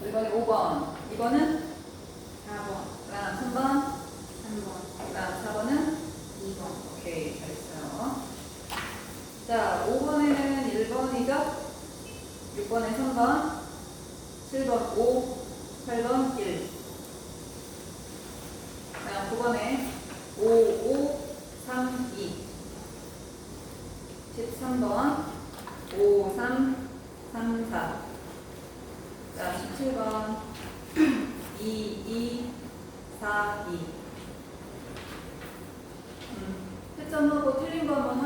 1번이 5번. 2번은 4번, 그다음 3번. 3번, 그다음 4번은 2번, 오케이, 잘했어요. 자, 5번에는 1번이죠? 6번에 3번, 7번 5, 8번 1. 그다음 9번에 5, 5, 3, 2. 13번 5, 3, 3, 4. 그다음 17번 2, 2, 4, 2. 채점하고 틀린 거 한번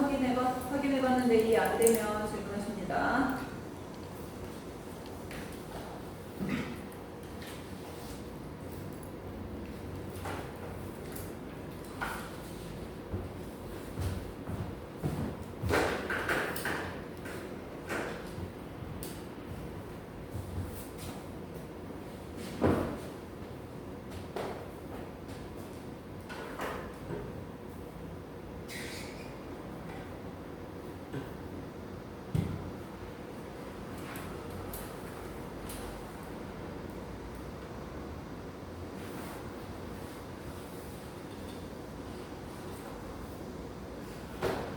확인해봤는데 이해 안 되면 질문하십니다.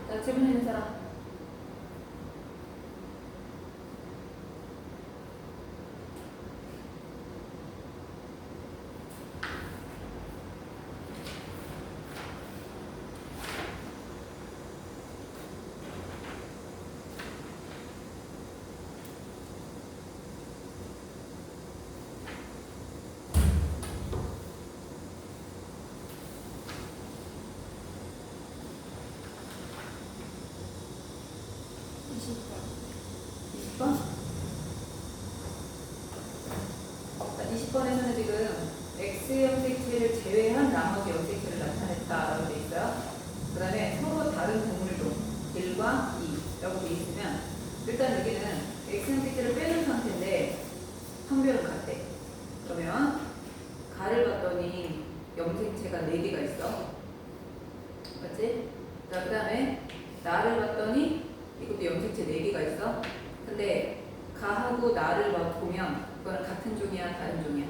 자, 질문 있는 사람. 번 20번? 자, 20번에서는 지금 X형 색채를 제외한 나머지 염색체를 나타냈다라고 되어 있어요. 그 다음에 서로 다른 동물도 1과 2라고 되어 있으면 일단 여기는 X형 색채를 빼는 상태인데 성별은 같대. 그러면 가를 봤더니 염색체가 4개가 있어. 맞지? 자, 그 다음에 나를 봤더니 이것도 염색체 4개가 있어. 근데 가하고 나를 보면 그거는 같은 종이야, 다른 종이야?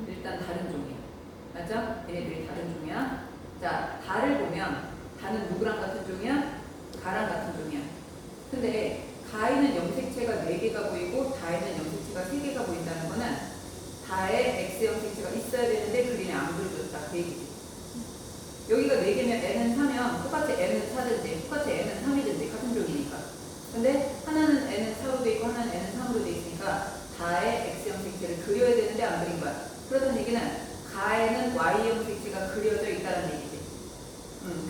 일단 다른 종이야. 맞죠? 얘네들이 다른 종이야. 자, 다를 보면 다는 누구랑 같은 종이야? 가랑 같은 종이야. 근데 가에는 염색체가 4개가 보이고 다에는 염색체가 3개가 보인다는 거는 다에 X 염색체가 있어야 되는데 그림에 안 그려졌다. 그 얘기지. 여기가 4개면 N은 4면 똑같이 N은 4든지 똑같이 N은 3이든지 같은 종이니까. 근데 하나는 N은 4로 돼 있고 하나는 N은 3으로 돼 있으니까 다의 X형 색채를 그려야 되는데 안 그린 거야. 그렇다는 얘기는 가에는 Y형 색채가 그려져 있다는 얘기지.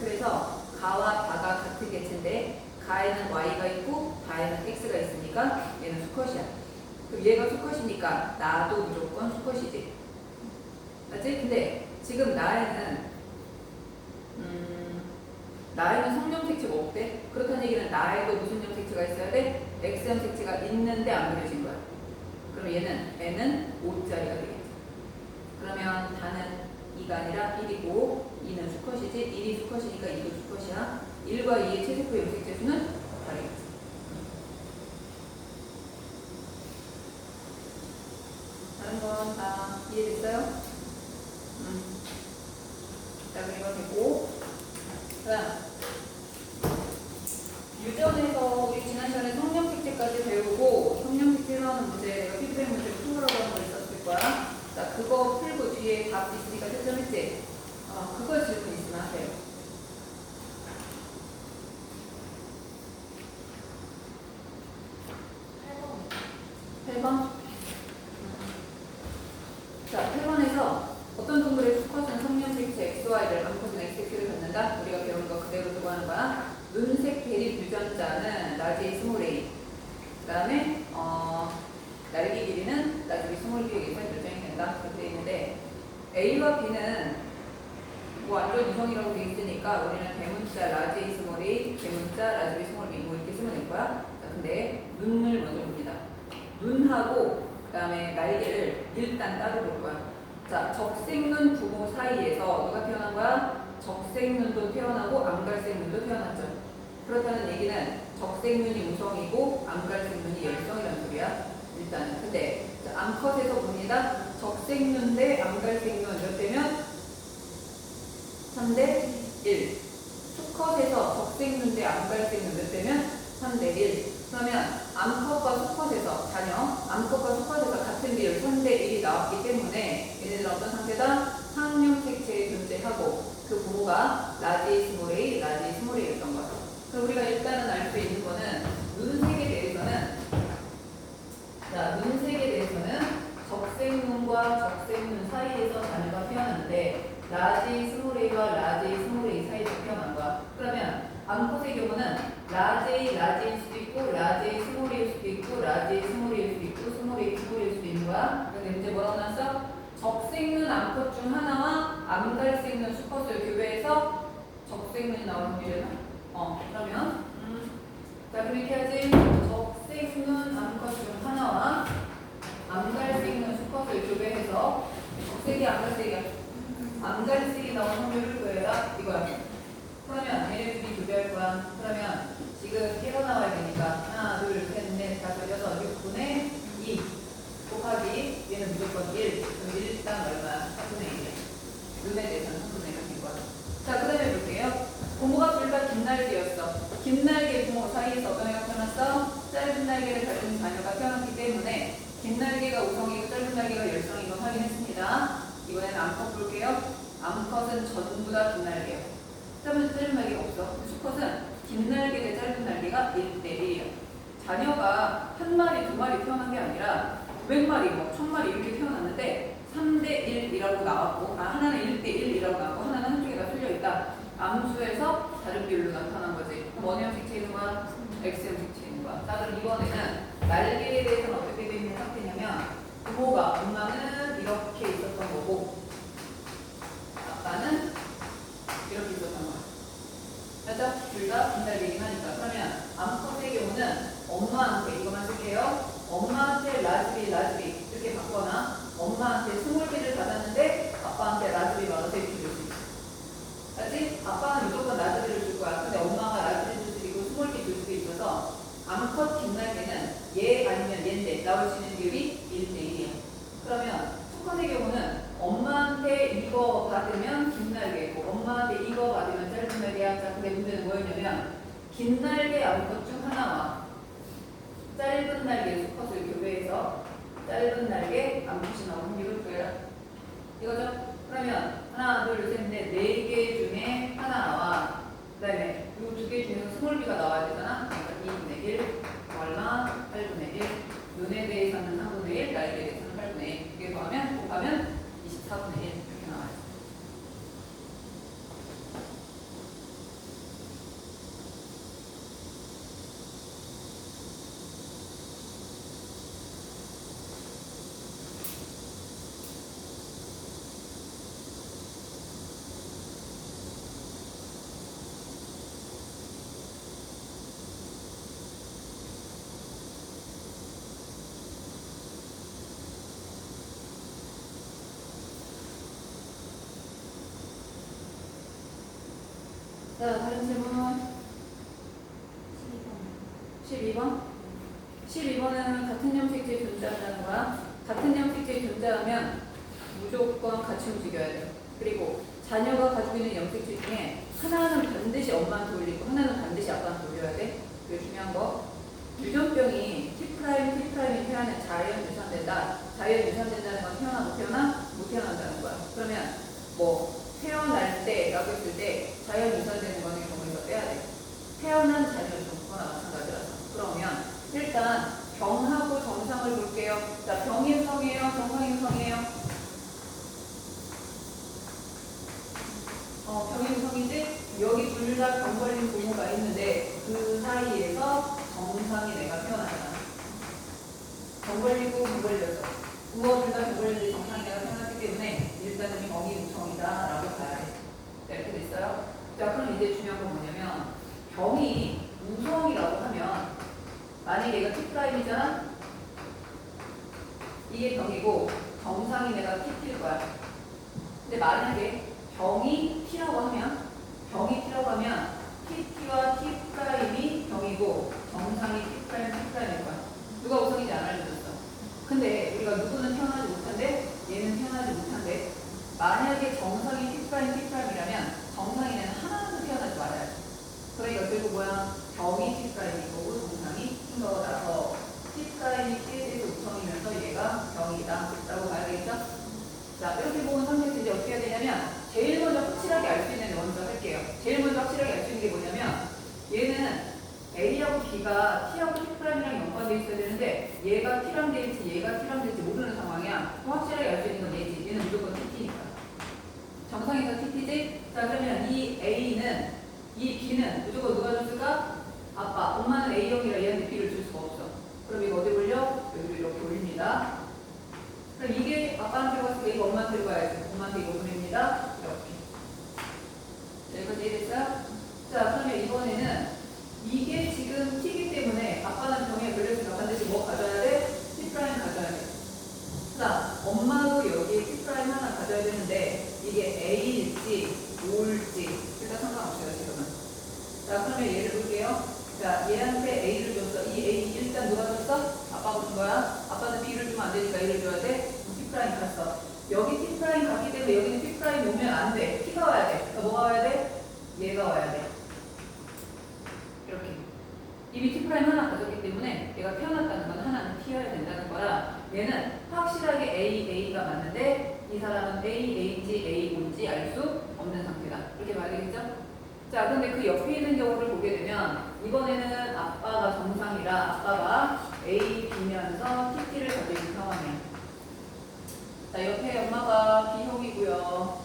그래서 가와 다가 같은 개체인데 가에는 Y가 있고 다에는 X가 있으니까 얘는 수컷이야. 그럼 얘가 수컷이니까 나도 무조건 수컷이지. 맞지? 근데 지금 나에는 성형 색채가 없대. 그렇다는 얘기는 나에도 무슨 형 색채가 있어야 돼? X형 색채가 있는데 안 그려진 거야. 그럼 얘는 N은 5짜리가 되겠죠. 그러면 다는 2가 아니라 1이고 2는 수컷이지. 1이 수컷이니까 2도 수컷이야. 1과 2의 최세포 염색체 수는 다르겠지. 다른 건 다 이해됐어요? 자, 그리고 되고 그 다음 유전에서 우리 지난 시간에 성형색채까지 배우고 성형색채로 하는 문제, 내가 피드백 문제 풀으라고 하는 거 있었을 거야. 자, 그거 풀고 뒤에 답 있으니까 채점했지? 그거 질문 있으면 하세요. 8번? 자, 8번에서 어떤 동물의 수컷은 성형색채 XY를 암컷은 XX를 갖는다? 우리가 배우는 거 그대로 두고 하는 거야. 눈색 대립 유전자는 라지 스몰 a. 그 다음에 날개 길이는 라지 스몰 b에 의해서 결정이 된다. 그렇게 되어 있는데 A와 B는 뭐 완전 유성이라고 되어 있으니까 우리는 대문자 라지 스몰 a, 대문자 라지 스몰 b 뭐 이렇게 쓰면 될 거야. 자, 근데 눈을 먼저 봅니다. 눈하고 그 다음에 날개를 일단 따로 볼 거야. 자, 적색눈 부모 사이에서 누가 태어난 거야? 적색눈도 태어나고 암갈색눈도 태어났죠. 그렇다는 얘기는 적색눈이 우성이고 암갈색눈이 열성이라는 소리야. 일단은. 근데 자, 암컷에서 봅니다. 적색눈 대 암갈색눈 몇 대면? 3대 1. 수컷에서 적색눈 대 암갈색눈 몇 대면? 3대 1. 그러면 암컷과 수컷에서 자녀, 암컷과 수컷에서 같은 비율 3대 1이 나왔기 때문에 얘네들은 어떤 상태다? 상용 색채에 존재하고 그 부모가 라지 스몰 A, 라지 스몰 A였던 거죠. 그럼 우리가 일단은 알 수 있는 거는 눈색에 대해서는 눈색에 대해서는 적색눈과 적색눈 사이에서 자녀가 태어났는데 라지 스몰 A와 라지 스몰 A 사이에서 태어난 거야. 그러면 암컷의 경우는 라지 A, 라지일 수도 있고 라지 A 스몰 A일 수도 있고 라지 A 스몰 A일 수도 있고 스몰 A 스몰 A일 수도 있는 거야. 그런데 이제 뭐라고 나왔어? 적색눈 암컷 중 하나와 암갈색눈 수컷을 교배해서 적색눈이 나오는 확률이잖아. 그러면 자 그렇게 하지. 적색눈 암컷 중 하나와 암갈색눈 수컷을 교배해서 적색이 암갈색이야. 암갈색이 나오는 확률을 구해라 이거야. 그러면 얘네들이 교배할 거야. 그러면 지금 깨어나와야 되니까 하나 둘셋넷 다섯 여섯 6분의 2 곱하기 얘는 무조건 1. 그럼 1당 얼마야? 3분의 1이야. 눈에 대해서는 3분의 1이 된 거야. 자 그 다음에 볼게요. 부모가 둘 다 긴날개였어. 긴날개 부모 사이에서 어떤 애가 태어났어? 짧은 날개를 가진 자녀가 태어났기 때문에 긴날개가 우성이고 짧은 날개가 열성인 건 확인했습니다. 이번에는 암컷 볼게요. 암컷은 전부 다 긴날개요. 짧은 날개가 없어. 수컷은 긴날개 대 짧은 날개가 1대 1이야. 자녀가 한 마리, 두 마리 태어난 게 아니라 500마리, 1000마리 이렇게 태어났는데 3대 1이라고 나왔고 하나는 1대 1이라고 나왔고 하나는 한쪽에다 틀려있다. 암수에서 다른 비율로 나타난 거지. 그럼 어느 형식체 있는 거야? X형 색채 있는 거야. 자 그럼 이번에는 날개에 대해서는 어떻게 되어 있는 상태냐면 부모가 엄마는 이렇게 있었던 거고 아빠는 이렇게 있었던 거야. 맞죠? 둘 다 긴날개긴 하니까. 그러면 암컷의 경우는 엄마한테 이거만 쓸게요. 엄마한테 라즈비 이렇게 받거나 엄마한테 스몰비를 받았는데 아빠한테 라즈비 받아서 이렇게 줄 수 있어. 알지? 아빠는 무조건 라즈비를 줄 거야. 근데 엄마가 라즈비 줄 수도 있고 스몰비 줄 수도 있어서 암컷 긴날개는 얘 아니면 얘인데 나올 수 있는 비율이 1대 1이야. 그러면 수컷의 경우는 엄마한테 이거 받으면 긴날개고 엄마한테 이거 받으면 짧은 날개야. 자 근데 문제는 뭐였냐면 긴날개 암컷 중 하나와 짧은 날개 수컷을 교배해서 짧은 날개 암컷이 나오는 확률을 구해라. 이거죠? 그러면 하나, 둘, 셋, 넷, 4개 중에 하나와 그 다음에 이 2개 중에서 스몰비가 나와야 되잖아. 그러니까 2분의 1, 얼마? 8분의 1. 눈에 대해서는 3분의 1, 날개에 대해서는 8분의 1. 이게 곱하면 24분의 1 이렇게 나와요. 자, 다른 질문 12번. 12번은 같은 염색체에 존재한다는 거야. 같은 염색체에 존재하면 무조건 같이 움직여야 돼. 그리고 자녀가 가지고 있는 염색체 중에 하나는 반드시 엄마한테 올리고 하나는 반드시 아빠한테 올려야 돼. 그게 중요한 거. 유전병이 T'T'이 태어나는 자연 유산된다. 자연 유산된다는 건 태어나 못 태어나? 못 태어난다는 거야. 그러면 뭐 태어날 때라고 했을 때 자연 유산되는 거는 경우에서 빼야 돼. 태어난 자녀를 돕거나 마찬가지라서. 그러면 일단 병하고 정상을 볼게요. 자, 병이 유성이에요? 정상이 유성이에요? 병이 유성이지? 여기 둘 다 병 걸린 부모가 있는데 그 사이에서 정상이 내가 태어나잖아. 병 걸리고 병 걸렸어. 부모 둘 다 병 걸리는데 정상이 내가 태어났기 때문에 일단은 병이 유성이다라고 봐야 돼. 이렇게 됐어요? 자, 그럼 이제 중요한 건 뭐냐면 병이 우성이라고 하면 만약에 얘가 T'이잖아? 이게 병이고 정상이 내가 T일 거야. 근데 만약에 병이 T라고 하면 TT와 T'이 병이고 정상이 T'일 거야. 누가 우성인지 안 알려줬어. 근데 여기가 누구는 태어나지 못한데 얘는 태어나지 못한데 만약에 정상이 T'T'이라면 정상인 애는 하나도 태어나지 말아야 돼. 그러니까 결국 뭐야? 병이 T'이고 정상이 흰거가 나서 T'이 T'에서 우성이면서 얘가 병이다 라고 봐야 되겠죠? 자, 이렇게 보는 상태에서 이제 어떻게 해야 되냐면 제일 먼저 확실하게 알 수 있는 애 먼저 할게요. 제일 먼저 확실하게 알 수 있는 게 뭐냐면 얘는 A하고 B가 T하고 T'이랑 연관되어 있어야 되는데 얘가 T랑 될지 얘가 T랑 될지 모르는 상황이야. 확실하게 알 수 있는 건 얘지. 얘는 무조건 TT니까. 정상에서 TT지? 자, 그러면 이 A는 이 B는 무조건 누가 줬을까? 아빠. 엄마는 A형이라 얘한테 B를 줄 수가 없어. 그럼 이거 어디 올려? 여기로 이렇게 올립니다. 그럼 이게 아빠한테 갔을 때 이거 엄마한테 가야지. 엄마한테 이거 보냅니다. 이렇게. 여기까지 이해됐어요? 자, 그러면 이번에는 이게 지금 T이기 때문에 아빠는 병에 걸렸으니까 반드시 뭐 가져야 돼? T' 가져야 돼. 자, 엄마도 여기에 T' 하나 가져야 되는데 이게 A일지 O일지 일단 상관없어요 지금은. 자, 그러면 얘를 볼게요. 자, 얘한테 A를 줬어. 이 A 일단 누가 줬어? 아빠가 준 거야. 아빠는 B를 주면 안 되니까 A를 줘야 돼. T' 갔어. 여기 T' 갔기 때문에 여기는 T' 오면 안 돼. T가 와야 돼. 그러니까 뭐가 와야 돼? 얘가 와야 돼. 이렇게. 이미 T' 하나 가졌기 때문에 얘가 태어났다는 건 하나는 T여야 된다는 거라 얘는 확실하게 A가 맞는데 이 사람은 A인지 A인지 알 수 없는 상태다. 이렇게 봐야 되겠죠? 자, 근데 그 옆에 있는 경우를 보게 되면 이번에는 아빠가 정상이라 아빠가 A, B면서 TT를 가지고 있는 상황이야. 자, 옆에 엄마가 B형이고요.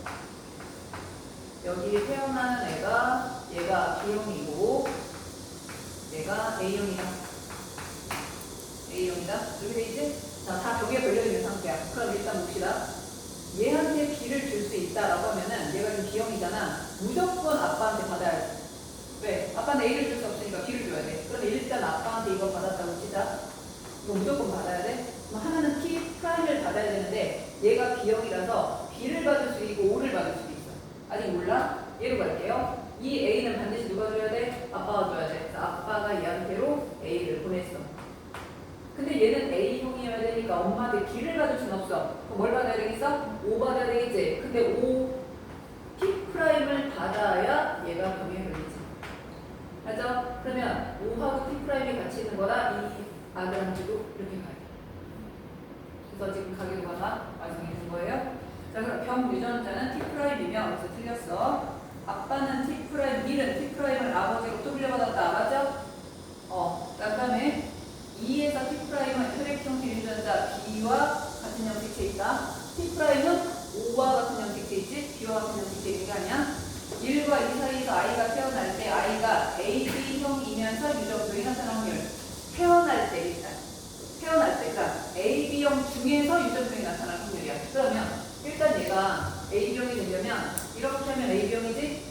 여기 태어나는 애가 얘가 B형이고 얘가 A형이다. A형이다. 이렇게 돼 있지? 자, 다 벽에 걸려있는 상태야. 그럼 일단 봅시다. 얘한테 B를 줄 수 있다라고 하면은 얘가 지금 B형이잖아. 무조건 아빠한테 받아야 돼. 왜? 아빠는 A를 줄 수 없으니까 B를 줘야 돼. 그러면 일단 아빠한테 이걸 받았다고 치자. 이거 무조건 받아야 돼. 그럼 하나는 T'를 받아야 되는데 얘가 B형이라서 B를 받을 수 있고 O를 받을 수도 있어. 아직 몰라? 얘로 갈게요. 이 A는 반드시 누가 줘야 돼? 아빠가 줘야 돼. 그래서 아빠가 얘한테로 A를 보냈어. 근데 얘는 A형이어야 되니까 엄마한테 B를 받을 순 없어. 그럼 뭘 받아야 되겠어? O 받아야 되겠지? 근데 O T'을 받아야 얘가 병에 걸리지. 맞죠? 그러면 O하고 T'이 같이 있는 거라 이 아들한테도 이렇게 가야 돼. 그래서 지금 가계도가 완성이 된 거예요. 자, 그럼 병 유전자는 T'이면 그래서 틀렸어. 아빠는 T', B는 T'을 아버지로 또 빌려받았다. 맞죠? 그 다음에 2에서 T'은 혈액 형태 유전자 B와 같은 형식체 있다. T'은 O와 같은 형식체 있지? B와 같은 형식체 있는 게 아니야. 1과 2 사이에서 아이가 태어날 때 아이가 AB형이면서 유전병이 나타날 확률. 태어날 때 일단. 태어날 때. 그러니까 AB형 중에서 유전병이 나타날 확률이야. 그러면 일단 얘가 AB형이 되려면 이렇게 하면 AB형이지?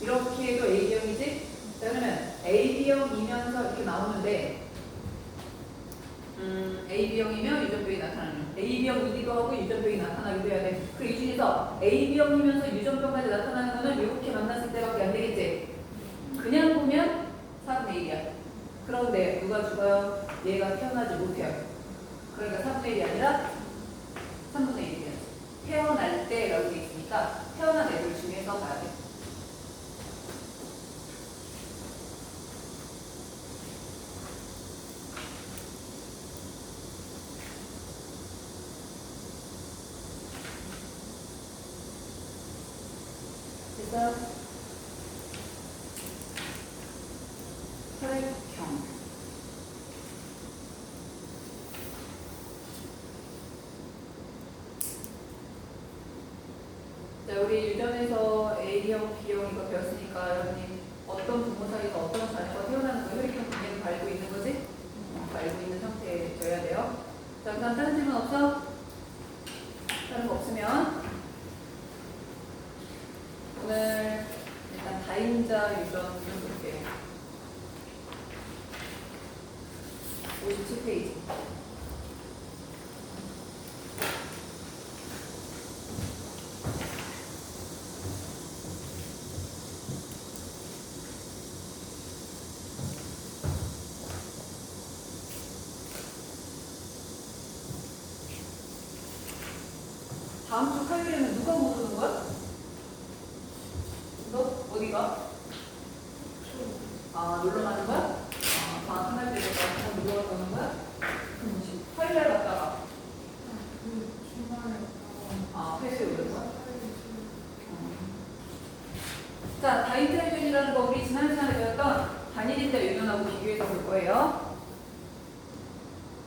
이렇게 해도 AB형이지? 자, 그러면 AB형이면서 이렇게 나오는데 AB형이면 유전병이 나타나는 AB형이기도 하고 유전병이 나타나기도 해야 돼. 그 이 중에서 AB형이면서 유전병까지 나타나는 거는 이렇게 만났을 때밖에 안 되겠지. 그냥 보면 4분의 1이야. 그런데 누가 죽어요? 얘가 태어나지 못해요. 그러니까 4분의 1이 아니라 3분의 1이야. 태어날 때라고 돼 있으니까 태어난 애들 중에서 봐야 돼. 그래서 혈액형. 자, 우리 유전에서 A형, B형 이거 배웠으니까 여러분이 어떤 부모 사이에서 어떤 자녀가 태어나는 거 혈액형 분명히 알고 있는 거지? 알고 있는 상태에 져야 돼요. 자, 그다음 다른 질문 없어? 다른 거 없으면 오늘 일단 다인자 유전을 볼게요. 57페이지. 다음 주 화요일에는 누가 못 오는 거야? 너? 어디가? 아, 놀러 가는 거야? 아, 방학 끝날 때부터 놀러 가는 거야? 화요일에 갔다가. 아, 회수에 오는 거야? 자, 다인트라이전이라는 거 우리 지난 시간에 배웠던 단일인자 유전하고 비교해서 볼 거예요.